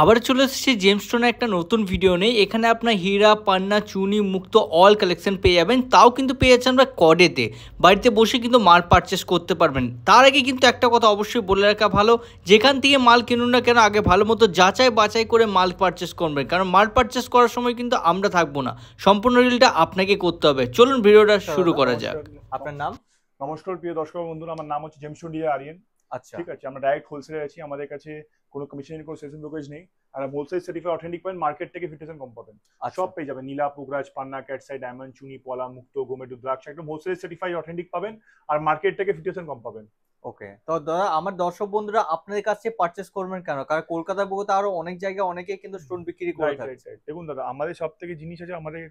আবার চলে এসেছি জেমস্টোনের একটা নতুন ভিডিও নেই। এখানে আপনার হীরা, পান্না, চুনি, মুক্তো অল কালেকশন পেয়ে যাবেন। তাও কিন্তু পেয়ে যাচ্ছেন আমরা কডেতে। বাড়িতে বসে কিন্তু মাল পারচেস করতে পারবেন। তার আগে কিন্তু একটা কথা অবশ্যই বলে রাখা ভালো, যেখান থেকে মাল কিনুন না কেন আগে ভালো মতো যাচাই বাছাই করে মাল পারচেস করবেন, কারণ মাল পারচেস করার সময় কিন্তু আমরা থাকবো না, সম্পূর্ণ রিলটা আপনাকে করতে হবে। চলুন ভিডিওটা শুরু করা যাক। আপনার নাম? নমস্কার প্রিয় দর্শক বন্ধুরা, আমার নাম হচ্ছে জেমস্টোন ডিএ আরিয়ান। আচ্ছা, ঠিক আছে, আমরা ডাইরেক্ট হোলসেলে আছি, আমাদের কাছে কোনো কমিশন কোনো সেশন ব্রোকারেজ নেই। আর হোলসেল সার্টিফাইড অথেন্টিক পাবেন, মার্কেট থেকে 50% কম পাবেন। আচ্ছা। সব পেয়ে যাবেন, নীলা, পুগরাজ, পান্না, ক্যাটসাই, ডায়মন্ড, চুনি, পলা, মুক্তো, গোমেদ, রুদ্রাক্ষ, একদম হোলসেল সার্টিফাইড অথেন্টিক পাবেন। আর মার্কেট থেকে 50% কম পাবেন। ওকে, তো দাদা আমার দর্শক বন্ধুরা আপনাদের কাছে পারচেস করবেন কেন? কারণ কলকাতা বলতে আরো অনেক জায়গায় অনেকে কিন্তু স্টোন বিক্রি করে রাইট থাকে। রাইট রাইট দেখুন দাদা, আমাদের সব থেকে জিনিস আছে, আমাদের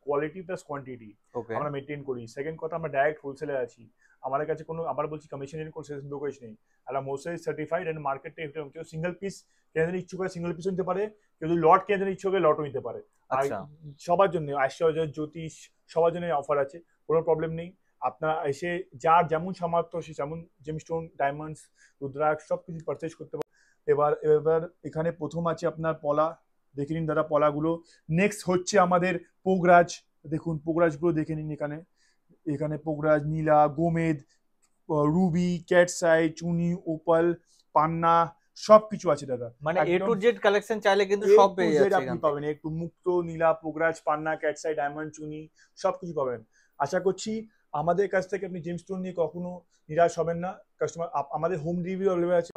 কোয়ালিটি প্লাস কোয়ান্টিটি ওকে, আমরা মেনটেন করি। সেকেন্ড কথা, আমরা ডাইরেক্ট হোলসেলে আছি, আমাদের কাছে কোনো, আবার বলছি, কমিশনের কোনো সেশন ব্রোকারেজ নেই। আর হোলসেল সার্টিফাইড এন্ড মার্কেট থেকে কেউ সিঙ্গেল পিস কেনার ইচ্ছুক হয় সিঙ্গেল পিস নিতে পারে, কেউ যদি লট কেনার ইচ্ছুক হয় লটও নিতে পারে। আর আচ্ছা। সবার জন্য আশ্চর্য, জ্যোতিষ, সবার জন্য অফার আছে, কোনো প্রবলেম নেই। আপনারা এসে যার যেমন সামর্থ্য সে যেমন জেমস্টোন, ডায়মন্ডস, রুদ্রাক্ষ সব কিছু পারচেজ করতে পারে। এবার এবার এখানে প্রথম আছে আপনার পলা, দেখে নিন দাদা পলাগুলো। নেক্সট হচ্ছে আমাদের পোগরাজ, দেখুন পোগরাজগুলো দেখে নিন। এখানে এখানে পোগরাজ, নীলা, গোমেদ, রুবি, ক্যাটসাই, চুনি, ওপাল, পান্না সবকিছু আছে দাদা। মানে এ টু জেড কালেকশন চাইলে কিন্তু সব পেয়ে যাচ্ছে আপনি পাবেন, একটু মুক্তো, নীলা, পোগরাজ, পান্না, ক্যাটসাই, ডায়মন্ড, চুনি সবকিছু পাবেন। আশা করছি আমাদের কাছ থেকে আপনি জেমস্টোন নিয়ে কখনো নিরাশ হবেন না। কাস্টমার, আমাদের হোম ডেলিভারি অ্যাভেলেবল আছে,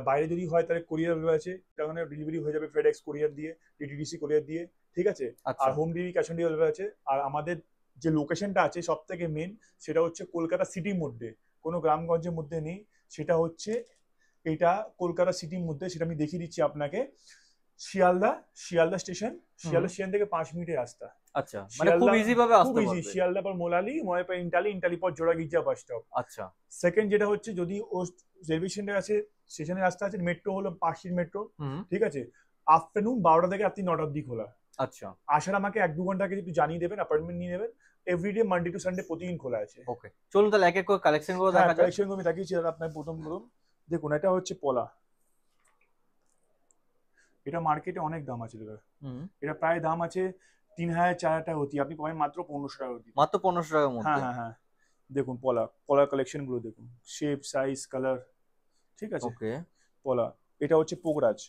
বাইরে যদি হয় তাহলে কোরিয়ার অ্যাভেলেবল আছে, সেখানে ডেলিভারি হয়ে যাবে ফেডেক্স কোরিয়ার দিয়ে, টিটিডিসি কোরিয়ার দিয়ে, ঠিক আছে। আচ্ছা, আর home delivery cash on delivery আছে। আর আমাদের যে লোকেশনটা আছে সব থেকে মেন, সেটা হচ্ছে কলকাতা সিটির মধ্যে, কোনো গ্রামগঞ্জের মধ্যে নেই। সেটা হচ্ছে এটা কলকাতা সিটির মধ্যে, সেটা আমি দেখিয়ে দিচ্ছি আপনাকে। শিয়ালদা, শিয়ালদা স্টেশন, শিয়ালদা স্টেশন থেকে 5 মিনিটের রাস্তা। আচ্ছা, মানে খুব ইজি ভাবে খুব আসতে ইজি, পারবে। শিয়ালদা পর মোলালি, মোলালি পর ইন্টালি, ইন্টালি পর জোড়া গির্জা বাস স্টপ। আচ্ছা, সেকেন্ড যেটা হচ্ছে, যদি ও রেলওয়ে স্টেশনের আছে, স্টেশনের রাস্তা আছে, মেট্রো হলো পার্সির মেট্রো, ঠিক আছে। আফটারনুন 12টা থেকে রাত্রি 9টা অব্দি খোলা। আচ্ছা, আসার আমাকে 1-2 ঘন্টা আগে একটু জানিয়ে দেবেন, অ্যাপয়েন্টমেন্ট নিয়ে নেবেন। এভরিডে মানডে টু সানডে প্রতিদিন খোলা আছে। ওকে, চলুন তাহলে এক এক করে কালেকশন গুলো দেখা যাক। কালেকশন আমি দেখিয়েছি দাদা আপনার। প্রথম দেখুন, এটা হচ্ছে পলা, এটা মার্কেটে অনেক দাম আছে দাদা। এটা প্রায় দাম আছে 3000-4000 টাকা হতি, আপনি পাবেন মাত্র 1500 টাকা হতি। মাত্র 1500 টাকার হ্যাঁ মধ্যে। হ্যাঁ হ্যাঁ, দেখুন পলা, পলার কালেকশন গুলো দেখুন, শেপ, সাইজ, কালার, ঠিক আছে। ওকে, পলা, এটা হচ্ছে পোগরাজ,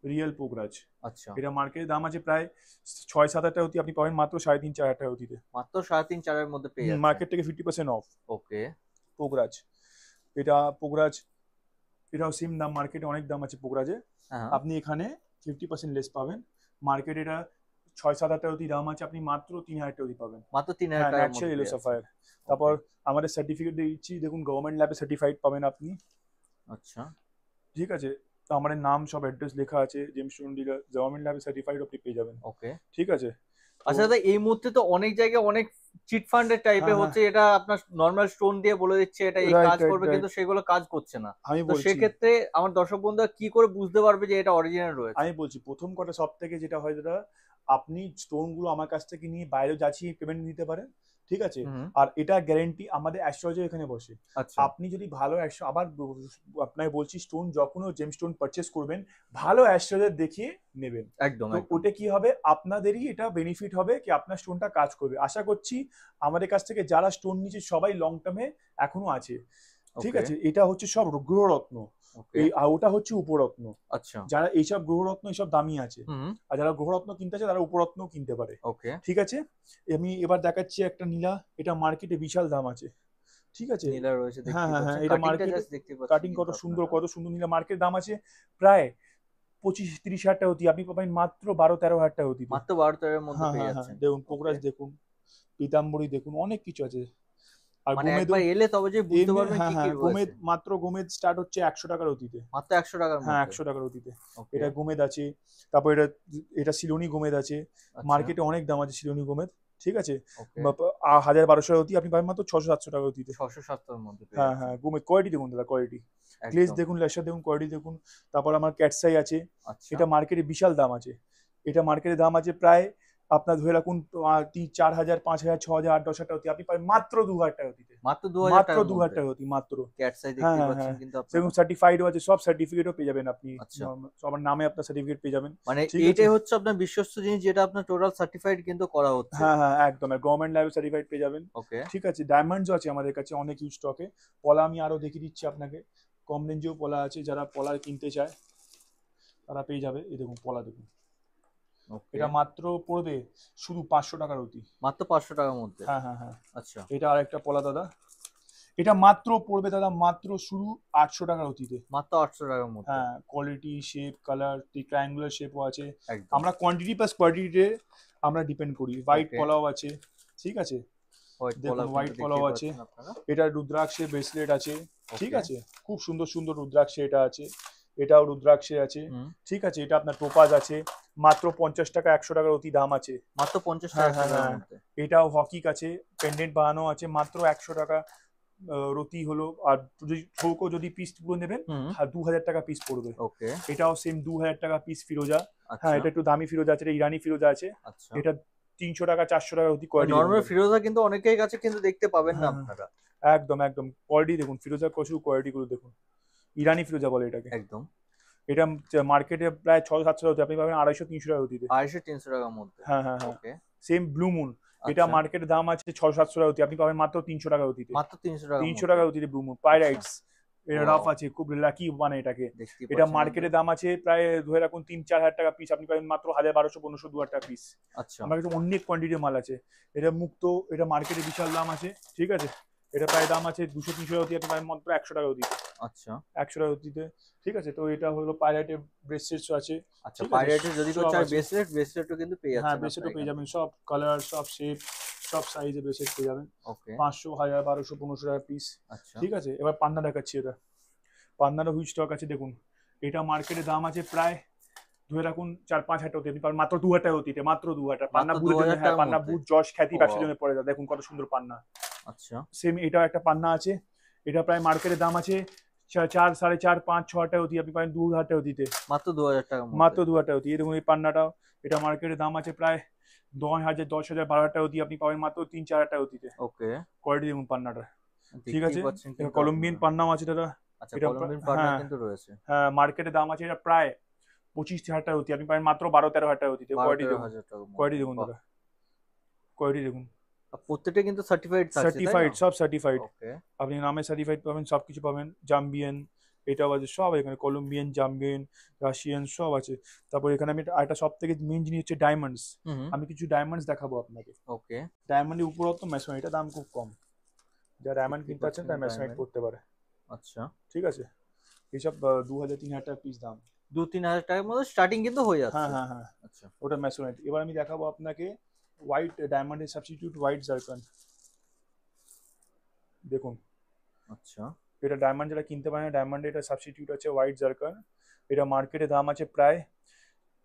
রিয়েল পোগরাজ। আচ্ছা, এটা মার্কেটের দাম আছে প্রায় 6-7 হাজার টাকা হতি, আপনি পাবেন মাত্র 3.5-4 হাজার টাকা হতিতে। মাত্র 3.5-4 এর মধ্যে পেয়ে যাচ্ছে। মার্কেট থেকে 50% অফ। ওকে, পোগরাজ, এটা পোগরাজ, এটাও সেম দাম, মার্কেটে অনেক দাম আছে পোগরাজে, হ্যাঁ, আপনি এখানে 50% লেস পাবেন। মার্কেটে এটা 6-7 হাজার টাকা অবধি দাম আছে, আপনি মাত্র 3000 টাকা অবধি পাবেন। মাত্র 3000 হ্যাঁ, টাকার ন্যাচারাল মধ্যে ইয়েলো পেয়ে যাচ্ছে। সাফায়ার। তারপর আমাদের সার্টিফিকেট দিচ্ছি, দেখুন গভর্নমেন্ট ল্যাবে সার্টিফাইড পাবেন আপনি, আচ্ছা, ঠিক আছে। তো আমাদের নাম সব অ্যাড্রেস লেখা আছে, জেমস্টোন ডিলার, গভর্নমেন্ট ল্যাবে সার্টিফাইড আপনি পেয়ে যাবেন, ওকে। ঠিক আছে। আচ্ছা দাদা, এই মুহূর্তে তো অনেক জায়গায় অনেক চিট ফান্ডের টাইপের হ্যাঁ, হচ্ছে, এটা আপনার নর্মাল স্টোন দিয়ে বলে দিচ্ছে এটা এই রাইট কাজ রাইট করবে, রাইট, কিন্তু সেগুলো কাজ করছে না। আমি তো বলছি, সেক্ষেত্রে আমার দর্শক বন্ধুরা কি করে বুঝতে পারবে যে এটা অরিজিনাল রয়েছে? আমি বলছি প্রথম কথা, সব থেকে যেটা হয় দাদা, আপনি স্টোন গুলো আমার কাছ থেকে নিয়ে বাইরেও যাচ্ছিয়ে পেমেন্ট নিতে পারেন, ঠিক আছে। আর এটা গ্যারেন্টি আমাদের অ্যাস্ট্রোলজার এখানে বসে। আচ্ছা, আপনি যদি ভালো আবার আপনাকে বলছি, স্টোন যখনও জেম স্টোন পারচেস করবেন, ভালো অ্যাস্ট্রোলজার দেখিয়ে নেবেন। একদম তো একদম। ওটা কি হবে, আপনাদেরই এটা বেনিফিট হবে, কি আপনার স্টোনটা কাজ করবে। আশা করছি আমাদের কাছ থেকে যারা স্টোন নিচ্ছে সবাই লং টার্মে এখনো আছে, ঠিক ওকে, আছে। এটা হচ্ছে সব গ্রহরত্ন, ওকে, এই আর ওটা হচ্ছে উপরত্ন। আচ্ছা, যারা এইসব গ্রহরত্ন এইসব দামি আছে, আর যারা গ্রহরত্ন কিনতে আছে তারা উপরত্ন কিনতে পারে, ওকে। ঠিক আছে। আমি এবার দেখাচ্ছি একটা নীলা, এটা মার্কেটে বিশাল দাম আছে, ঠিক আছে। নীলা রয়েছে, হ্যাঁ দেখতে হ্যাঁ হ্যাঁ, পাচ্ছেন এটা কাটিংটা মার্কেটে জাস্ট দেখতে পাচ্ছেন কাটিং কত কিন্তু সুন্দর, আপনারা। কত সুন্দর নীলা। মার্কেট দাম আছে প্রায় 25-30 হাজার টাকা হতি, আপনি পাবেন মাত্র 12-13 হাজার টাকা হতিতে। মাত্র 12-13 এর মধ্যে হ্যাঁ পেয়ে হ্যাঁ হ্যাঁ, যাচ্ছেন। দেখুন ওকে, পোকরাজ দেখুন, পীতাম্বরী দেখুন, অনেক কিছু আছে। আর মানে গোমেদও একবার এলে তবে যে বুঝতে এমনি, পারবেন হ্যাঁ কি কি হ্যাঁ, গোমেদ রয়েছে। মাত্র গোমেদ স্টার্ট হচ্ছে 100 টাকার অতীতে, মাত্র 100 টাকার হ্যাঁ মধ্যে। 100 টাকার অতীতে। ওকে, এটা গোমেদ আছে, তারপর এটা এটা সিলোনি গোমেদ আছে, আচ্ছা, মার্কেটে অনেক দাম আছে সিলোনি গোমেদ, ঠিক আছে। ওকে। 1000-1200 অতি, আপনি পাবেন মাত্র 600-700 টাকা অতীতে। 600-700 এর মধ্যে পেয়ে হ্যাঁ যাচ্ছেন। হ্যাঁ, গোমেদ কোয়ালিটি দেখুন দাদা, কোয়ালিটি, গ্লেজ একদম। দেখুন, লেসার দেখুন, কোয়ালিটি দেখুন। তারপর আমার ক্যাটসাই আছে, আচ্ছা, এটা মার্কেটে বিশাল দাম আছে, এটা মার্কেটে দাম আছে প্রায় আপনার ধরে রাখুন 4,000 5,000 6,000 8 10,000 টাকা হতে আপনি পাবেন মাত্র 2,000 টাকা হতে, মাত্র 2000 মাত্র টাকার 2,000 মধ্যে টাকা হতে মাত্র। ক্যাট সাই হ্যাঁ দেখতেই হ্যাঁ পাচ্ছেন হ্যাঁ কিন্তু সেরকম আপনারা। সার্টিফাইডও আছে, সব সার্টিফিকেটও পেয়ে যাবেন আপনি, আচ্ছা। সবার নামে আপনার সার্টিফিকেট পেয়ে যাবেন। মানে ঠিক আছে, এইটাই হচ্ছে আপনার বিশ্বস্ত জিনিস যেটা আপনার টোটাল সার্টিফাইড কিন্তু করা হচ্ছে। হ্যাঁ হ্যাঁ একদম গভর্নমেন্ট লেভেল সার্টিফাইড পেয়ে যাবেন। ওকে। ঠিক আছে, ডায়মন্ডসও আছে আমাদের কাছে অনেক ইউজ স্টকে। পলা আমি আরো দেখিয়ে দিচ্ছি আপনাকে, কম রেঞ্জেও পলা আছে, যারা পলা কিনতে চায় তারা পেয়ে যাবে। এই দেখুন পলা দেখুন, ওকে। এটা মাত্র পড়বে শুধু 500 টাকার অতি। মাত্র 500 টাকার মধ্যে। হ্যাঁ হ্যাঁ হ্যাঁ। আচ্ছা। এটা আরেকটা পলা দাদা, এটা মাত্র পড়বে দাদা মাত্র শুধু 800 টাকার অতিতে। মাত্র 800 টাকার মধ্যে। হ্যাঁ, কোয়ালিটি, শেপ, কালার, ট্রায়াঙ্গুলার শেপও আছে। একদম। আমরা কোয়ান্টিটি প্লাস কোয়ালিটিতে আমরা ডিপেন্ড করি। White Okay. পলাও আছে, ঠিক আছে, হোয়াইট দেখুন পলা হোয়াইট কিন্তু পলাও দেখতেই আছে। পাচ্ছেন আপনারা। এটা রুদ্রাক্ষের ব্রেসলেট আছে, ঠিক Okay. আছে, খুব সুন্দর সুন্দর রুদ্রাক্ষে এটা আছে, এটাও রুদ্রাক্ষে আছে, হুম। ঠিক আছে। এটা আপনার টোপাজ আছে, মাত্র 50 টাকা 100 টাকার অতি দাম আছে। মাত্র 50 হ্যাঁ টাকা হ্যাঁ টাকার হ্যাঁ, মধ্যে। এটাও হকিক আছে, পেন্ডেন্ট বানানো আছে, মাত্র 100 টাকা রতি হলো। আর যদি থোকও যদি পিস পুরো নেবেন হুম। 2,000 টাকা পিস পড়বে। ওকে। এটাও সেম 2,000 টাকা পিস ফিরোজা। আচ্ছা। হ্যাঁ, এটা একটু দামি ফিরোজা আছে, এটা ইরানি ফিরোজা আছে, আচ্ছা। এটা 300 টাকা 400 টাকা অতি কোয়ালিটি। নরমাল ফিরোজা কিন্তু অনেকের কাছে কিন্তু দেখতে পাবেন না হ্যাঁ, আপনারা। একদম একদম কোয়ালিটি দেখুন, ফিরোজা প্রচুর কোয়ালিটি গুলো দেখুন, ইরানি ফিরোজা বলে এটাকে। একদম। এটা মার্কেটে প্রায় 600-700 টাকা হতে আপনি পাবেন 250-300 টাকা দিতে। 250-300 টাকার মধ্যে। হ্যাঁ হ্যাঁ হ্যাঁ। ওকে। সেম ব্লু মুন, এটা আচ্ছা। মার্কেটে দাম আছে 600-700 টাকা হতে, আপনি পাবেন মাত্র 300 টাকা দিতে। মাত্র 300 টাকার 300 মধ্যে। টাকা দিতে ব্লু মুন। পাইরাইটস, এটা Wow. রাফ আছে, খুব লাকি মানে এটাকে। দেখতেই এটা পাচ্ছেন মার্কেটে কিন্তু। দাম আছে প্রায় ধরে রাখুন 3-4 হাজার টাকা পিস, আপনি পাবেন মাত্র 1,000-1,200-1,500-2,000 টাকা পিস। আচ্ছা। আমার কাছে অনেক কোয়ান্টিটির মাল আছে। এটা মুক্ত, এটা মার্কেটে বিশাল দাম আছে, ঠিক আছে। এটা প্রায় দাম আছে 200-300 টাকা দিয়ে, আপনি পাবেন মাত্র 100 টাকা দিতে। আচ্ছা। 100 টাকা দিতে, ঠিক আছে। তো এটা হলো পাইরাইটের ব্রেসলেটস আছে, আচ্ছা, ঠিক আছে, পাইরেটের যদি কেউ সব চায় আছে। ব্রেসলেটও কিন্তু পেয়ে হ্যাঁ, যাচ্ছেন ব্রেসলেটও আপনারা পেয়ে এখান যাবেন, থেকে। সব কালার, সব শেপ, সব সাইজে ব্রেসলেট পেয়ে যাবেন। ওকে। 500, 1000, 1200, 1500 টাকা পিস, আচ্ছা। ঠিক আছে। এবার পান্না দেখাচ্ছি, এটা পান্নারও হুইচ স্টক আছে দেখুন। এটা মার্কেটে দাম আছে প্রায় ধরে রাখুন 4-5 হাজার টাকা, আপনি পাবেন মাত্র 2,000 টাকা অতিতে, মাত্র 2,000 টাকা। পান্না মাত্র বুটের জন্য, 2000 হ্যাঁ টাকার পান্না মধ্যে। বুট যশ খ্যাতি ও ব্যবসার wow. জন্য পড়ে যায়, দেখুন কত সুন্দর পান্না। আচ্ছা। সেম এটাও একটা পান্না আছে, এটা প্রায় মার্কেটের দাম আছে 4, 4.5, 5, 6 টাকা অতি, আপনি পাবেন 2,000 টাকা দিতে, মাত্র 2000 টাকার মধ্যে। মাত্র 2,000 টাকা অতি। এই দেখুন এই পান্নাটাও, এটা মার্কেটের দাম আছে প্রায় 9,000, 10,000, 12,000 টাকা অতি, আপনি পাবেন মাত্র 3-4 হাজার টাকা অতিতে। ওকে। কোয়ালিটি দেখুন পান্নাটা, ঠিক দেখতেই আছে। পাচ্ছেন এটা কিন্তু কলম্বিয়ান আপনারা। পান্নাও আছে দাদা। আচ্ছা, এটা কলম্বিয়ান পার্টনার হ্যাঁ কিন্তু রয়েছে। হ্যাঁ, মার্কেটে দাম আছে এটা প্রায় 25,000 টাকা অতি, আপনি পাবেন মাত্র 12-13 হাজার টাকা অতিতে। কোয়ালিটি দেখুন, 12-13,000 টাকার কোয়ালিটি মধ্যে। দেখুন বাহ! দাদা, কোয়ালিটি দেখুন, আর প্রত্যেকটা কিন্তু সার্টিফাইড থাকছে, তাই সার্টিফাইড, না? সব সার্টিফাইড। ওকে। আপনি নামে সার্টিফাইড পাবেন, সব কিছু পাবেন। জাম্বিয়ান, এটাও আছে, সব এখানে কলম্বিয়ান, জাম্বিয়ান, রাশিয়ান সব আছে। তারপর এখানে আমি একটা সব থেকে মেইন জিনিস হচ্ছে ডায়মন্ডস। হুম। আমি কিছু ডায়মন্ডস দেখাবো আপনাকে। ওকে। ডায়মন্ডের উপরত্ব মেসোনাইট, এটা দাম খুব কম, যারা ডায়মন্ড দেখতেই কিনতে চাচ্ছেন পাচ্ছেন তারা মেসোনাইট ডায়মন্ড। করতে পারে, আচ্ছা। ঠিক আছে। এইসব 2,000-3,000 টাকা পিস দাম। 2-3000 টাকার মধ্যে স্টার্টিং কিন্তু হয়ে হ্যাঁ যাচ্ছে। হ্যাঁ হ্যাঁ, আচ্ছা। ওটা মেসোনাইট। এবার আমি দেখাবো আপনাকে হোয়াইট ডায়মন্ডের সাবস্টিটিউট, হোয়াইট জারকন। দেখুন আচ্ছা। এটা ডায়মন্ড যারা কিনতে পারে না, ডায়মন্ডের এটা সাবস্টিটিউট আছে হোয়াইট জারকন। এটা মার্কেটে দাম আছে প্রায়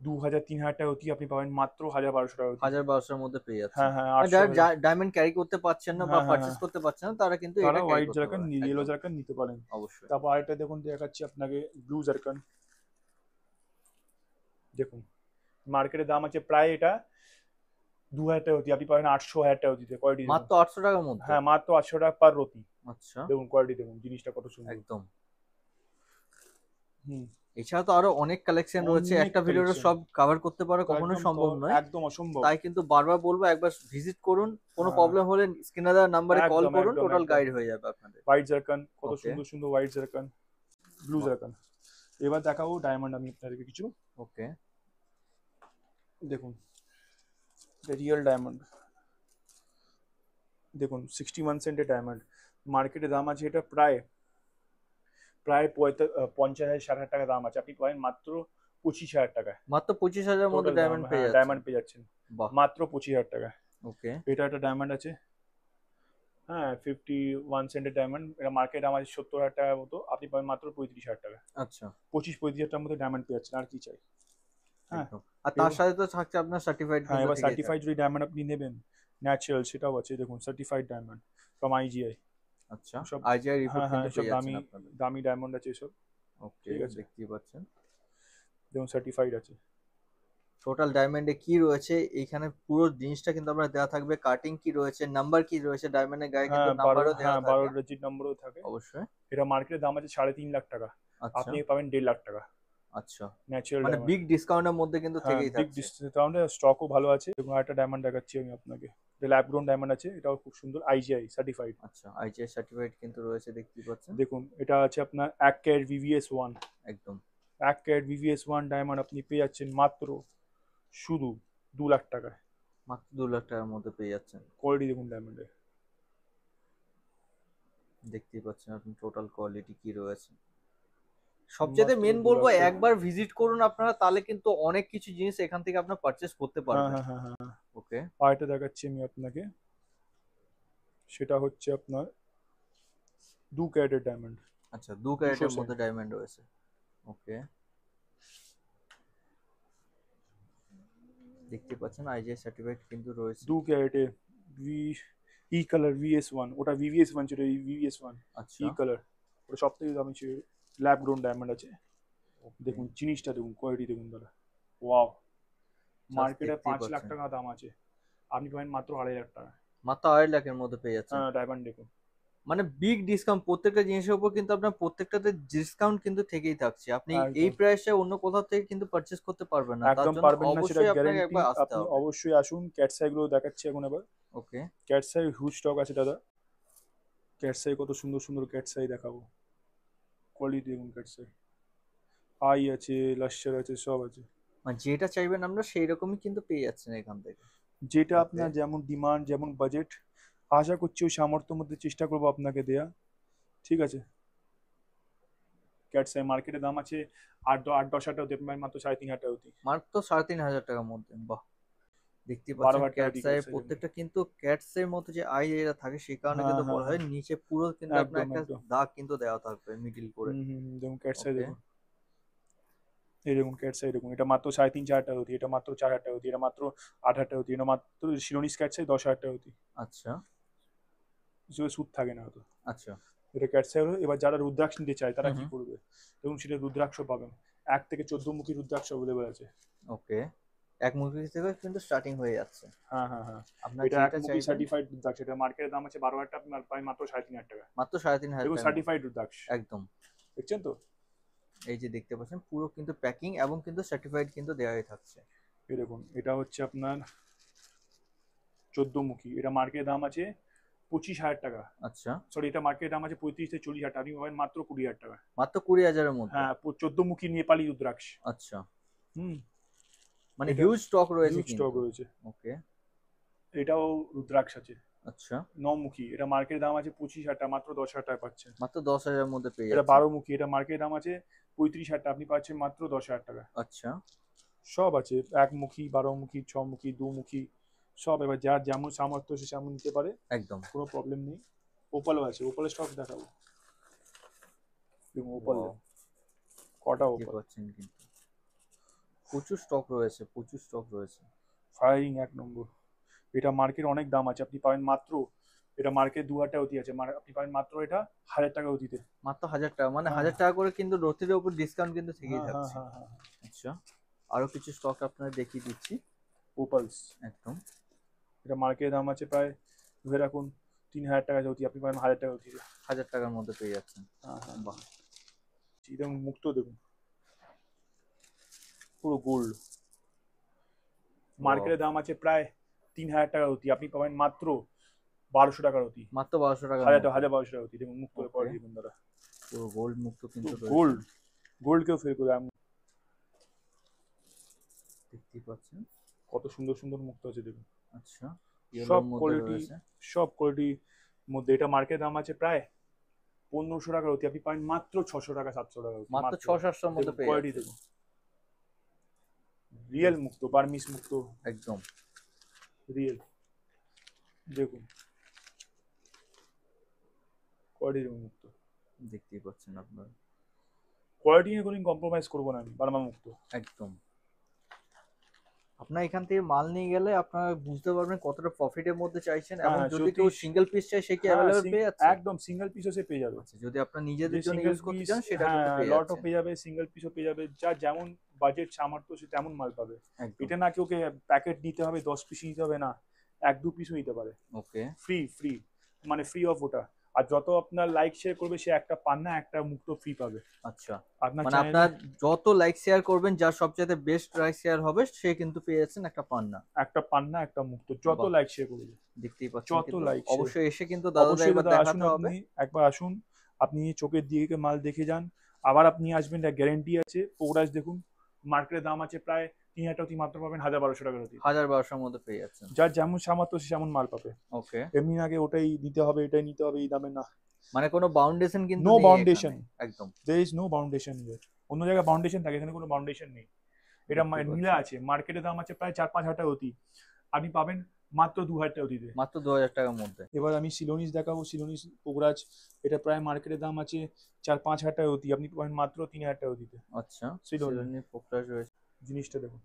2,000-3,000 টাকা অতি, আপনি পাবেন মাত্র 1,000-1,200 টাকা অতি। 1000-1200 এর মধ্যে পেয়ে যাচ্ছেন। হ্যাঁ হ্যাঁ, আর 800 যারা ডায়মন্ড ক্যারি করতে পারছেন না বা হ্যাঁ হ্যাঁ পারচেজ হ্যাঁ, করতে পারছেন না তারা কিন্তু তারা এটা ক্যারি হোয়াইট করতে জারকন, পারেন। ইয়েলো একদম। জারকন নিতে পারেন। অবশ্যই। তারপর আরেকটা দেখুন, দেখাচ্ছি আপনাকে ব্লু জারকন। দেখুন মার্কেটের দাম আছে প্রায় এটা 2,000 টাকা অতি, আপনি পাবেন 800-1,000 টাকা অতিতে। কোয়ালিটি মাত্র 800 টাকার মধ্যে। হ্যাঁ, মাত্র 800 টাকা পার রতি। আচ্ছা। দেখুন কোয়ালিটি দেখুন, জিনিসটা কত সুন্দর। একদম। হুম, এছাড়া তো আরো অনেক কালেকশন রয়েছে, অনেক একটা ভিডিওতে কালেকশন, সব কভার করতে পারা কখনোই একদম সম্ভব নয়। একদম অসম্ভব। তাই কিন্তু বারবার বলবো একবার ভিজিট করুন, কোনো হ্যাঁ, প্রবলেম হলে স্ক্রিনে দেওয়া নাম্বারে কল একদম করুন, একদম টোটাল একদম। গাইড হয়ে যাবে আপনাদের। হোয়াইট জারকন, কত ওকে। সুন্দর সুন্দর হোয়াইট জারকন, ব্লু বাহ। জারকন। এবার দেখাবো ডায়মন্ড আমি আপনাদেরকে কিছু। ওকে। দেখুন রিয়েল ডায়মন্ড, দেখুন 61 সেন্টের ডায়মন্ড। মার্কেটে দাম আছে এটা প্রায় 50,000-60,000 টাকা দাম আছে, আপনি পাবেন মাত্র 25,000 টাকায়। মাত্র 25,000 এর মধ্যে টোটাল দাম, ডায়মন্ড পেয়ে হ্যাঁ যাচ্ছেন। ডায়মন্ড পেয়ে যাচ্ছেন বাহ। মাত্র 25,000 টাকায়। ওকে। এটা একটা ডায়মন্ড আছে, হ্যাঁ 51 সেন্টের ডায়মন্ড। এটা মার্কেট দাম আছে 70,000 টাকার মতো, আপনি পাবেন মাত্র 35,000 টাকা। আচ্ছা। 25-35,000 টাকার মধ্যে ডায়মন্ড পেয়ে যাচ্ছেন, আর কি চাই। হ্যাঁ, একদম। আর তার সাথে তো থাকছে আপনার সার্টিফাইড হ্যাঁ, কিন্তু এবার থেকেই সার্টিফাইড থাকবে। যদি ডায়মন্ড আপনি নেবেন ন্যাচারাল, সেটাও আছে দেখুন, সার্টিফাইড ডায়মন্ড ফ্রম IGI। আচ্ছা। সব আইজিআই রিপোর্ট হ্যাঁ হ্যাঁ, কিন্তু সব পেয়ে দামি যাচ্ছেন আপনাদের। দামি ডায়মন্ড আছে এসব, ওকে, ঠিক আছে। দেখতেই পাচ্ছেন। দেখুন সার্টিফাইড আছে। টোটাল ডায়মন্ডে কি রয়েছে এইখানে পুরো জিনিসটা কিন্তু আপনার দেওয়া থাকবে, কাটিং কি রয়েছে, নাম্বার কি রয়েছে, ডায়মন্ডের গায়ে কিন্তু হ্যাঁ নাম্বারও দেওয়া বারো থাকে ডিজিট নম্বরও থাকে। অবশ্যই। এটা মার্কেটের দাম আছে 3.5 লাখ টাকা, আচ্ছা আপনি পাবেন 1.5 লাখ টাকা আচ্ছা, ন্যাচারাল মানে ডায়মন্ড। বিগ ডিসকাউন্টের মধ্যে কিন্তু হ্যাঁ থেকেই বিগ থাকছে। ডিসকাউন্টে স্টকও ভালো আছে। এবং একটা ডায়মন্ড দেখাচ্ছি আমি আপনাকে, এটা ল্যাব গ্রোন ডায়মন্ড আছে, এটাও খুব সুন্দর, আইজিআই সার্টিফাইড। আচ্ছা, আইজিআই সার্টিফাইড কিন্তু রয়েছে, দেখতেই পাচ্ছেন। দেখুন এটা আছে আপনার 1 ক্যারেট VVS1, একদম 1 ক্যারেট VVS1 ডায়মন্ড আপনি পেয়ে যাচ্ছেন মাত্র শুধু 2 লাখ টাকায়। মাত্র 2 লাখ টাকার মধ্যে পেয়ে যাচ্ছেন। কোয়ালিটি দেখুন ডায়মন্ডের, দেখতেই পাচ্ছেন আপনি টোটাল কোয়ালিটি কি রয়েছে। সবচেয়ে মাত্র মেন 2 বলবো লাখ টাকা। একবার ভিজিট করুন আপনারা, তাহলে কিন্তু অনেক কিছু জিনিস এখান থেকে আপনারা পারচেস করতে হ্যাঁ পারবেন। হ্যাঁ হ্যাঁ হ্যাঁ। ওকে, আর এটা দেখাচ্ছি আমি আপনাকে, সেটা হচ্ছে আপনার 2 ক্যারেটের ডায়মন্ড। আচ্ছা 2 ক্যারেটের 200 মধ্যে ডায়মন্ড রয়েছে। ওকে, দেখতে পাচ্ছেন আইজিআই সার্টিফাইড কিন্তু রয়েছে। 2 ক্যারেটে ই কালার VS1, ওটা VVS1 ছিল, VVS1 আচ্ছা ই কালার, ওটা সব থেকে দামি ছিল। ল্যাব গ্রোন ডায়মন্ড আছে, দেখুন জিনিসটা দেখুন, কোয়ালিটি দেখুন দাদা, ওয়াও। মার্কেটে 5 লাখ টাকা দাম আছে, আপনি পাবেন মাত্র 2.5 লাখ টাকা। মাত্র 2.5 লাখের মধ্যে পেয়ে যাচ্ছেন। হ্যাঁ ডায়মন্ড দেখুন, মানে বিগ ডিসকাউন্ট, প্রত্যেকটা জিনিসের উপর কিন্তু আপনার প্রত্যেকটাতে ডিসকাউন্ট কিন্তু থেকেই থাকছে। আপনি একদম। এই প্রাইসে অন্য কোথাও থেকে কিন্তু পারচেস করতে পারবেন না, তার একদম জন্য পারবেন না, সেটা অবশ্যই আপনাকে গ্যারান্টি। একবার আসতে আপনি হবে। অবশ্যই আসুন। ক্যাটসাই গুলো দেখাচ্ছি এখন আবার। ওকে, ক্যাটসাই হিউজ স্টক আছে দাদা, ক্যাটসাই কত সুন্দর সুন্দর ক্যাটসাই দেখাবো, কোয়ালিটি দেখুন ক্যাটসাই, আই আছে, লাস্টার আছে, সব আছে। মানে যেটা চাইবেন আমরা সেই রকমই কিন্তু পেয়ে যাচ্ছেন এখান থেকে। যেটা Okay. আপনার যেমন ডিমান্ড, যেমন বাজেট, আশা করছি ওই সামর্থ্যের মধ্যে চেষ্টা করবো আপনাকে দেয়া, ঠিক আছে। ক্যাটসাই মার্কেটের দাম আছে 8-10 হাজার টাকা, মাত্র 3.5 টাকা অতি। মাত্র 3,500 টাকার মধ্যে, বাহ। দেখতে 12 পাচ্ছেন হাজার টাকা দিয়ে ক্যাটসের ক্যাটসাই প্রত্যেকটা কিন্তু ক্যাটসের মতো যে আই এরা থাকে সেই কারণে হ্যাঁ, কিন্তু হ্যাঁ, বলা হয় নিচে পুরো কিন্তু আপনার একদম, একটা একদম। দাগ কিন্তু দেওয়া থাকবে মিডিল করে। দেখুন ক্যাটসাই Okay. দেখুন, এই দেখুন ক্যাটসাই দেখুন, এটা মাত্র 3.5-4 টাকা অতি, এটা মাত্র 4 হাজার টাকা অতি, এটা মাত্র 8 হাজার টাকা অতি, এটা মাত্র শিরোনিস ক্যাটসাই 10 হাজার টাকা অতি। আচ্ছা সুদ থাকে না হয়তো। আচ্ছা, এটা ক্যাটসাই হলো। এবার যারা রুদ্রাক্ষ নিতে চায় তারা কি হুম। করবে, দেখুন সেটা রুদ্রাক্ষ পাবেন, 1 থেকে 14 মুখী রুদ্রাক্ষ অ্যাভেলেবল আছে। ওকে, এক মুখি থেকে কিন্তু স্টার্টিং হয়ে যাচ্ছে। হ্যাঁ হ্যাঁ হ্যাঁ, আপনার এটা যেটা 1 মুখী চাইবেন সার্টিফাইড রুদ্রাক্ষ, এটা মার্কেটের দাম আছে 12 হাজার টাকা, আপনি পাবেন মাত্র 3.5 হাজার টাকা। মাত্র 3,500 দেখুন টাকা। সার্টিফাইড রুদ্রাক্ষ, একদম, দেখছেন তো। এই যে দেখতে পাচ্ছেন পুরো কিন্তু প্যাকিং এবং কিন্তু সার্টিফাইড কিন্তু দেওয়াই থাকছে। এই দেখুন এটা হচ্ছে আপনার 14 মুখী, এটা মার্কেটের দাম আছে 25 হাজার টাকা, আচ্ছা, সরি এটা মার্কেটের দাম আছে 35 থেকে 40 হাজার টাকা, আপনি পাবেন মাত্র 20 হাজার টাকা। মাত্র 20,000 এর মধ্যে। হ্যাঁ 14 মুখী নেপালি রুদ্রাক্ষ। আচ্ছা, হুম, মানে এটা হিউজ স্টক রয়েছে হিউজ কিন্তু। স্টক রয়েছে। ওকে, এটাও রুদ্রাক্ষ আছে আচ্ছা 9 মুখী, এটা মার্কেটের দাম আছে 25 হাজার টাকা, মাত্র 10 হাজার টাকা পাচ্ছেন। মাত্র 10,000 এর মধ্যে পেয়ে এটা যাচ্ছেন। 12 মুখী, এটা মার্কেটের দাম আছে 35 হাজার টাকা, আপনি পাচ্ছেন মাত্র 10 হাজার টাকা। আচ্ছা, সব আছে 1 মুখী, 12 মুখী, 6 মুখী, 2 মুখী, সব। এবার যার যেমন সামর্থ্য সে তেমন নিতে পারে, একদম। কোনো প্রবলেম নেই। ওপালও আছে, ওপালের স্টক দেখাবো, দেখুন ওপাল Wow, কটা দেখতে ওপাল, পাচ্ছেন কিন্তু প্রচুর স্টক রয়েছে, প্রচুর স্টক রয়েছে। ফায়ারিং 1 নম্বর। এটা মার্কেট অনেক দাম আছে, আপনি পাবেন মাত্র, এটা মার্কেট 2 হাজার টাকা অতি আছে, আপনি পাবেন মাত্র এটা 1000 টাকা অতিতে। মাত্র 1,000 টাকা, মানে হ্যাঁ। 1,000 টাকা করে কিন্তু রথির উপর ডিসকাউন্ট কিন্তু থেকেই হ্যাঁ হ্যাঁ থাকছে। হ্যাঁ হ্যাঁ, আচ্ছা, আরো কিছু স্টক আপনাদের দেখিয়ে দিচ্ছি। ওপালস, একদম, এটা মার্কেটের দাম আছে প্রায় ধরে রাখুন 3,000 টাকা অতি, আপনি পাবেন 1000 টাকা অতিতে। 1,000 টাকার মধ্যে পেয়ে যাচ্ছেন। হ্যাঁ হ্যাঁ, বাহ, দেখুন মুক্ত দেখুন, পুরো গোল্ড, মার্কেটের দাম আছে প্রায় 3,000 টাকা অতি, আপনি পাবেন মাত্র 1200 টাকার অতি, মাত্র 1,200 টাকা। 1,1200 টাকা অতি। দেখুন মুক্ত Okay. কোয়ালিটি দেখুন দাদা, পুরো গোল্ড মুক্ত কিন্তু রয়েছে। গোল্ড, গোল্ড কেও ফেল করে দেখতেই পাচ্ছেন। কত সুন্দর সুন্দর মুক্ত আছে দেখুন, আচ্ছা, সব ইয়েলোর মধ্যে কোয়ালিটি, রয়েছে। সব কোয়ালিটির মধ্যে। এটা মার্কেট দাম আছে প্রায় 1500 টাকার অতি, আপনি পাবেন মাত্র 600 টাকা 700 টাকা অতি, মাত্র 600-700 এর মধ্যে পেয়ে কোয়ালিটি যাচ্ছেন। দেখুন, রিয়েল মুক্ত, বার্মিস মুক্ত, একদম, রিয়েল দেখুন, কোয়ালিটি মুক্ত, দেখতেই পাচ্ছেন আপনারা। কোয়ালিটি নিয়ে কোনো কম্প্রোমাইজ করবো না আমি, বার্মা মুক্ত। একদম, আপনার এখান থেকে মাল নিয়ে গেলে আপনারা বুঝতে পারবেন কতটা প্রফিটের মধ্যে চাইছেন, এবং হ্যাঁ, যদি যদি কেউ সিঙ্গেল পিস চাই সে কি হ্যাঁ, অ্যাভেলেবল পেয়ে যাচ্ছে। একদম সিঙ্গেল পিসও সে পেয়ে যাবে। আচ্ছা, যদি আপনার নিজেদের জন্য সিঙ্গেল ইউজ করতে পিস, চান সেটা কিন্তু হ্যাঁ পেয়ে লটও যাচ্ছেন। পেয়ে যাবে, সিঙ্গেল পিসও পেয়ে যাবে, যার যেমন বাজেট সামর্থ্য সে তেমন মাল পাবে। একদম। এটা না কি ওকে প্যাকেট নিতে হবে, 10 পিস নিতে হবে, না 1-2 পিসও নিতে পারে, ওকে। ফ্রি মানে ফ্রি অফ ওটা। আর যত আপনার লাইক শেয়ার করবে সে একটা পান্না একটা মুক্তো ফ্রি পাবে। আচ্ছা, আপনার মানে চ্যানেলে আপনার যত লাইক শেয়ার করবেন, যার সবচেয়ে বেস্ট লাইক শেয়ার হবে সে কিন্তু পেয়ে যাচ্ছেন একটা পান্না। একটা পান্না একটা মুক্তো, যত বাহ, লাইক শেয়ার করবে দেখতেই পাচ্ছেন যত কিন্তু। Like share. অবশ্যই এসে কিন্তু দাদাদের অবশ্যই একবার দাদা আসুন, দেখাতে হবে। আপনি একবার আসুন, আপনি চোখের দিকে মাল দেখে যান, আবার আপনি আসবেন, একটা গ্যারেন্টি আছে। পোকরাজ দেখুন, মার্কেটের দাম আছে প্রায় 3000 টাকা, মাত্র পাবেন 1200 টাকার অতি। 1000-1200 মধ্যে পেয়ে যাচ্ছেন। যার যেমন সামর্থ্য সে সেমন মাল পাবে। ওকে, এমনি আগে ওটাই নিতে হবে, এটাই নিতে হবে এই দামে, না। মানে কোনো বাউন্ডেশন কিন্তু নো নেই বাউন্ডেশন, এখানে, একদম। There is no boundation here. অন্য জায়গায় বাউন্ডেশন থাকে, এখানে কোনো বাউন্ডেশন নেই। এটা দেখতেই নীলা পাচ্ছি। আছে, মার্কেটের দাম আছে প্রায় 4-5 হাজার টাকা অতি, আপনি পাবেন মাত্র 2000 টাকা অতিতে। মাত্র 2000 টাকার মধ্যে। এবার আমি সিলোনিস দেখাবো, সিলোনিস পোকরাজ, এটা প্রায় মার্কেটের দাম আছে 4-5 হাজার টাকা অতি, আপনি পাবেন মাত্র 3000 টাকা অতিতে। আচ্ছা, সিলোনি সিলোনি পোকরাজ রয়েছে জিনিসটা দেখুন,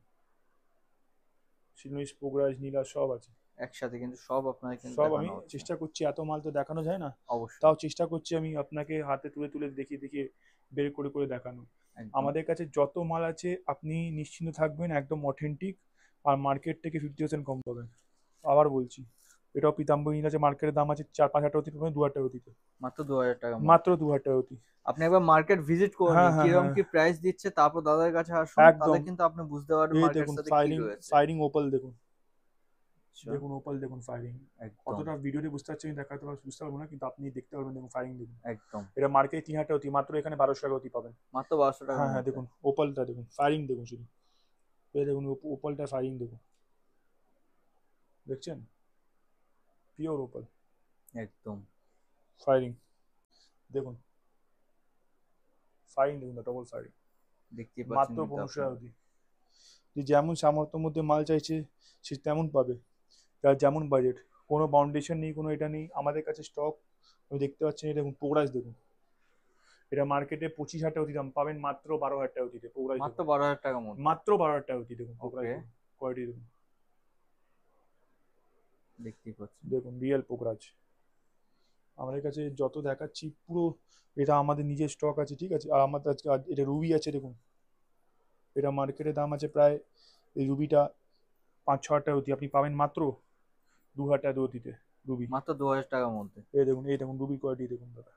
সিলোনিস পোকরাজ নীলা সব আছে একসাথে, কিন্তু সব আপনাকে কিন্তু সব। আমি দেখানো হচ্ছে। চেষ্টা করছি, এত মাল তো দেখানো যায় না, অবশ্যই, তাও চেষ্টা করছি আমি আপনাকে হাতে তুলে তুলে দেখিয়ে দেখিয়ে বের করে করে দেখানো। একদম। আমাদের কাছে যত মাল আছে আপনি নিশ্চিন্ত থাকবেন, একদম অথেন্টিক, আর মার্কেট থেকে 50% কম পাবেন। আবার বলছি, এটাও পিতাম্বরী নীল আছে, মার্কেটের দাম আছে 4-5 হাজার টাকা অতি, পাবেন 2000 টাকা অতিতে, মাত্র 2000 টাকার মধ্যে। মাত্র 2000 টাকা অতি। আপনি একবার মার্কেট ভিজিট করে হ্যাঁ নিন, হ্যাঁ কিরকম হ্যাঁ, কি প্রাইস দিচ্ছে, তারপর দাদার কাছে আসুন, তাহলে একদম। কিন্তু আপনি বুঝতে পারবেন এই মার্কেটের দেখুন সাথে কি ফায়ারিং, রয়েছে। ফায়ারিং ওপাল দেখুন, আচ্ছা, দেখুন ওপাল দেখুন ফায়ারিং। একদম কতটা ভিডিওতে বুঝতে পারছি আমি দেখাতে বুঝতে পারবো না, কিন্তু আপনি দেখতে পারবেন, দেখুন ফায়ারিং দেখুন। একদম। এটা মার্কেটে 3000 টাকা অতি, মাত্র এখানে 1200 টাকা অতি পাবেন। মাত্র 1200 টাকার হ্যাঁ হ্যাঁ, মধ্যে। দেখুন ওপালটা দেখুন, ফায়ারিং দেখুন শুধু, এই দেখুন ওপালটা ফায়ারিং দেখুন, দেখছেন, পিওর ওপাল একদম, ফায়ারিং দেখুন, ফায়ারিং দেখুন, ডবল ফায়ারিং, দেখতেই পাচ্ছেন মাত্র কিন্তু 1500 টাকা আপনারা। অতি। যে যেমন সামর্থ্যের মধ্যে মাল চাইছে সে তেমন পাবে, যার যেমন বাজেট, কোনো বাউন্ডেশন নেই, কোনো এটা নেই। আমাদের কাছে স্টক আপনি দেখতে পাচ্ছেন, এই দেখুন পোকরাজ দেখুন, এটা মার্কেটে 25,000 টাকা অতি দাম, পাবেন মাত্র 12,000 টাকা অতিতে। পোকরাজ মাত্র দেখুন, 12000 টাকার মধ্যে। মাত্র 12,000 টাকা অতি, দেখুন পোকরাজ ওকে, দেখুন, কোয়ালিটি দেখুন, দেখতেই পাচ্ছেন। দেখুন রিয়েল পোকরাজ। আমাদের কাছে যত দেখাচ্ছি পুরো এটা আমাদের নিজের স্টক আছে, ঠিক আছে। আর আমাদের আজকে এটা রুবি আছে দেখুন, এটা মার্কেটে দাম আছে প্রায়, এই রুবিটা 5-6 হাজার টাকা অতি, আপনি পাবেন মাত্র 2000 টাকা অতিতে রুবি। মাত্র 2000 টাকার মধ্যে। এই দেখুন রুবি কোয়ালিটি দেখুন দাদা,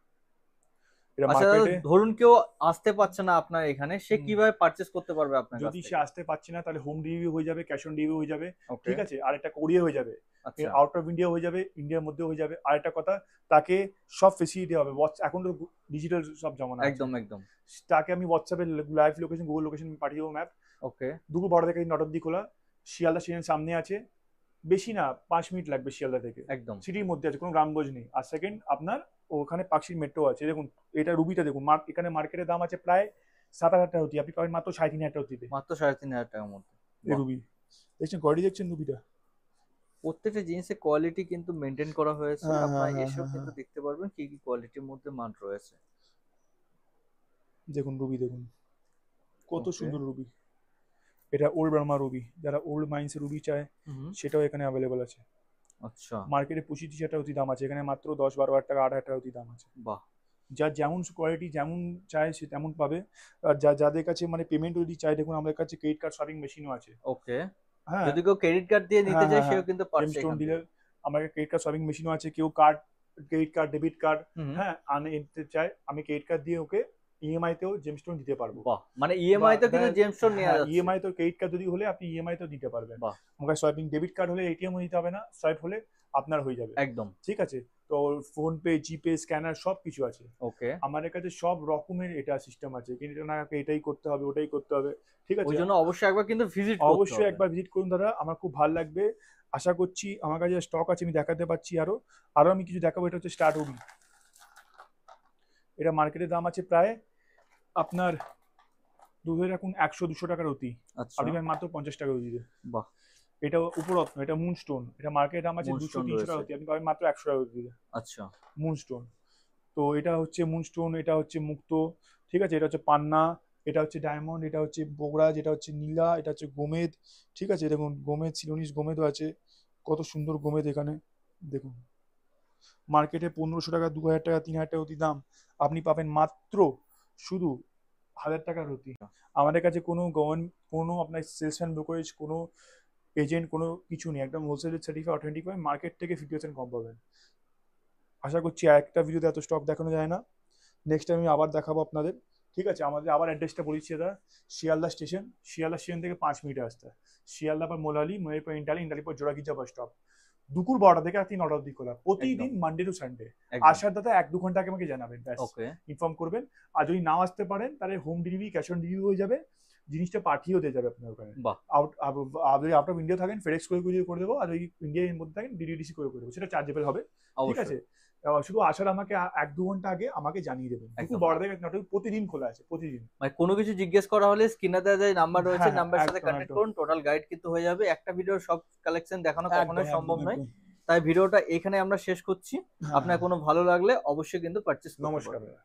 এটা আচ্ছা দাদা, মার্কেটে। ধরুন কেউ আসতে পারছে না আপনার এখানে, সে কিভাবে পারচেজ করতে পারবে আপনার কাছ যদি সে থেকে? আসতে পারছে না তাহলে হোম ডেলিভারি হয়ে যাবে, ক্যাশ অন ডেলিভারি হয়ে যাবে, ওকে, ঠিক আছে। আর একটা কোরিয়ার হয়ে যাবে, আচ্ছা, আউট অফ ইন্ডিয়া হয়ে যাবে, ইন্ডিয়ার মধ্যে হয়ে যাবে। আর একটা কথা, তাকে সব ফেসিলিটি হবে, এখন তো ডিজিটাল সব জমানা আছে, একদম একদম। তাকে আমি হোয়াটসঅ্যাপে লাইভ লোকেশন, গুগল লোকেশন পাঠিয়ে দেবো, ম্যাপ। ওকে, দুপুর 12 থেকে 9 অব্দি খোলা, শিয়ালদা স্টেশন সামনে আছে, বেশি না 5 মিনিট লাগবে শিয়ালদা থেকে, একদম। সিটির মধ্যে আছে, কোনো গ্রামগঞ্জ নেই। আর সেকেন্ড আপনার ওখানে পাকশির মেট্রো আছে, দেখুন এটা রুবিটা দেখুন, এখানে মার্কেটের দাম আছে প্রায় 7,000 টাকা অতি, আপনি পাবেন মাত্র 3,500 টাকা অতিতে। মাত্র 3500 টাকার মধ্যে। এই রুবি দেখছেন, কোয়ালিটি দেখছেন রুবিটা, প্রত্যেকটা জিনিসের কোয়ালিটি কিন্তু মেনটেন করা হয়েছে, হ্যাঁ হ্যাঁ আপনারা হ্যাঁ এসেও হ্যাঁ কিন্তু হ্যাঁ, দেখতে পারবেন কি কি কোয়ালিটির মধ্যে মাল রয়েছে। দেখুন রুবি দেখুন, কত ওকে, সুন্দর রুবি। এটা ওল্ড বার্মা রুবি, যারা ওল্ড মাইন্স রুবি চায় সেটাও এখানে অ্যাভেলেবল আছে। আচ্ছা, মার্কেটে 25-30 টাকা অতি দাম আছে, এখানে মাত্র 10-12 হাজার টাকা, 8,000 টাকা অতি দাম আছে। বাহ, যার যেমন কোয়ালিটি যেমন চায় সে তেমন পাবে। আর যাদের কাছে মানে পেমেন্ট যদি চায়, দেখুন আমাদের কাছে ক্রেডিট কার্ড শপিং মেশিনও আছে। ওকে। হ্যাঁ যদি কেউ ক্রেডিট কার্ড দিয়ে নিতে হ্যাঁ চায় হ্যাঁ সেও হ্যাঁ, কিন্তু পারছে জেমস্টোন এখান থেকে। ডিলার, আমাদের ক্রেডিট কার্ড শপিং মেশিনও আছে। কেউ card, credit card, debit card, hmm, হ্যাঁ আনতে চায়, আমি ক্রেডিট কার্ড দিয়ে ওকে ইএমআই তেও জেমস্টোন দিতে পারবো। বাহ, মানে ইএমআই তো কিন্তু জেমস্টোন নেওয়া হ্যাঁ, যাচ্ছে। ইএমআই তো ক্রেডিট কার্ড যদি হলে আপনি ইএমআই তো দিতে পারবেন। বাহ, আমাকে সোয়াইপিং ডেবিট কার্ড হলে এটিএম দিতে হবে না, সোয়াইপ হলে আপনার হয়ে যাবে, একদম। ঠিক আছে। তো ফোন পে, জিপে, স্ক্যানার সব কিছু আছে ওকে, আমাদের কাছে, সব রকমের এটা সিস্টেম আছে, কিন্তু এটা না এটাই করতে হবে ওটাই করতে হবে, ঠিক আছে। ওই জন্য অবশ্যই একবার কিন্তু ভিজিট করতে অবশ্যই হবে। একবার ভিজিট করুন দাদা, আমার খুব ভালো লাগবে। আশা করছি আমার কাছে স্টক আছে, আমি দেখাতে পাচ্ছি আরো আরো আমি কিছু দেখাবো। এটা হচ্ছে স্টার্ট রুবি, এটা মার্কেটের দাম আছে প্রায় আপনার ধরে রাখুন 100-200 টাকার অতি, আচ্ছা, আপনি পাবেন মাত্র 50 টাকা অতিতে। বাহ, এটা উপরত্ন, এটা মুনস্টোন, এটা মার্কেটের দাম আছে Moonstone 200-300 টাকা রয়েছে। অতি, আপনি পাবেন মাত্র 100 টাকা অতিতে আচ্ছা, মুনস্টোন। তো এটা হচ্ছে মুনস্টোন, এটা হচ্ছে মুক্তো, ঠিক আছে। এটা হচ্ছে পান্না, এটা হচ্ছে ডায়মন্ড, এটা হচ্ছে বোগরাজ, এটা হচ্ছে নীলা, এটা হচ্ছে গোমেদ, ঠিক আছে। দেখুন গোমেদ, সিলোনিস গোমেদও আছে, কত সুন্দর গোমেদ এখানে দেখুন। মার্কেটে 1500 টাকা, 2000 টাকা, 3000 টাকা অতি দাম, আপনি পাবেন মাত্র শুধু হাজার টাকার হতি। আমাদের কাছে কোনো আপনার সেলসম্যান ব্রোকারেজ, কোনো এজেন্ট, কোনো কিছু নেই, একদম হোলসেল সার্টিফাই অথেন্টিফাই, মার্কেট থেকে 50% কম পাবেন। আশা করছি একটা ভিডিওতে এত স্টক দেখানো যায় না, নেক্সট টাইম আমি আবার দেখাবো আপনাদের। ঠিক আছে, আমাদের আবার অ্যাড্রেসটা বলেছি দাদা, শিয়ালদা স্টেশন থেকে 5 মিনিটে আসতে, শিয়ালদা পর মোলালি, মোলালির পর ইন্টালি পর জোড়াগিজা বাস স্টপ। দুপুর 12টা থেকে রাত্রি 9টা অবধি খোলা, প্রতিদিন মানডে টু সানডে। আসার দাদা 1-2 ঘন্টা আগে আমাকে জানাবেন, ব্যাস ওকে, ইনফর্ম করবেন। আর যদি নাও আসতে পারেন তাহলে home delivery, cash on delivery হয়ে যাবে, জিনিসটা পাঠিয়েও দিয়ে যাবে আপনার ওখানে। বাহ। যদি আউট অফ ইন্ডিয়া থাকেন ফেডেক্স করে দেবো, আর যদি ইন্ডিয়ার মধ্যে থাকেন ডিডিডিসি করে দেবো, সেটা চার্জেবল হবে। ঠিক আছে, শুধু আসার আমাকে 1-2 ঘন্টা আগে আমাকে জানিয়ে দেবেন। দুপুর 12টা থেকে 9টা প্রতিদিন খোলা আছে, প্রতিদিন। মানে কোনো কিছু জিজ্ঞেস করা হলে স্ক্রিনে দেওয়া যে নাম্বার রয়েছে, হ্যাঁ, নাম্বারের সাথে একদম, কন্ট্যাক্ট একদম। করুন, টোটাল গাইড কিন্তু হয়ে যাবে। একটা ভিডিওর সব কালেকশন দেখানো কখনোই একদম, সম্ভব একদম, নয়, একদম। তাই ভিডিওটা এখানে আমরা শেষ করছি। হ্যাঁ, আপনার কোনো ভালো লাগলে অবশ্যই কিন্তু পারচেজ করতে নমস্কার পারবেন। দাদা।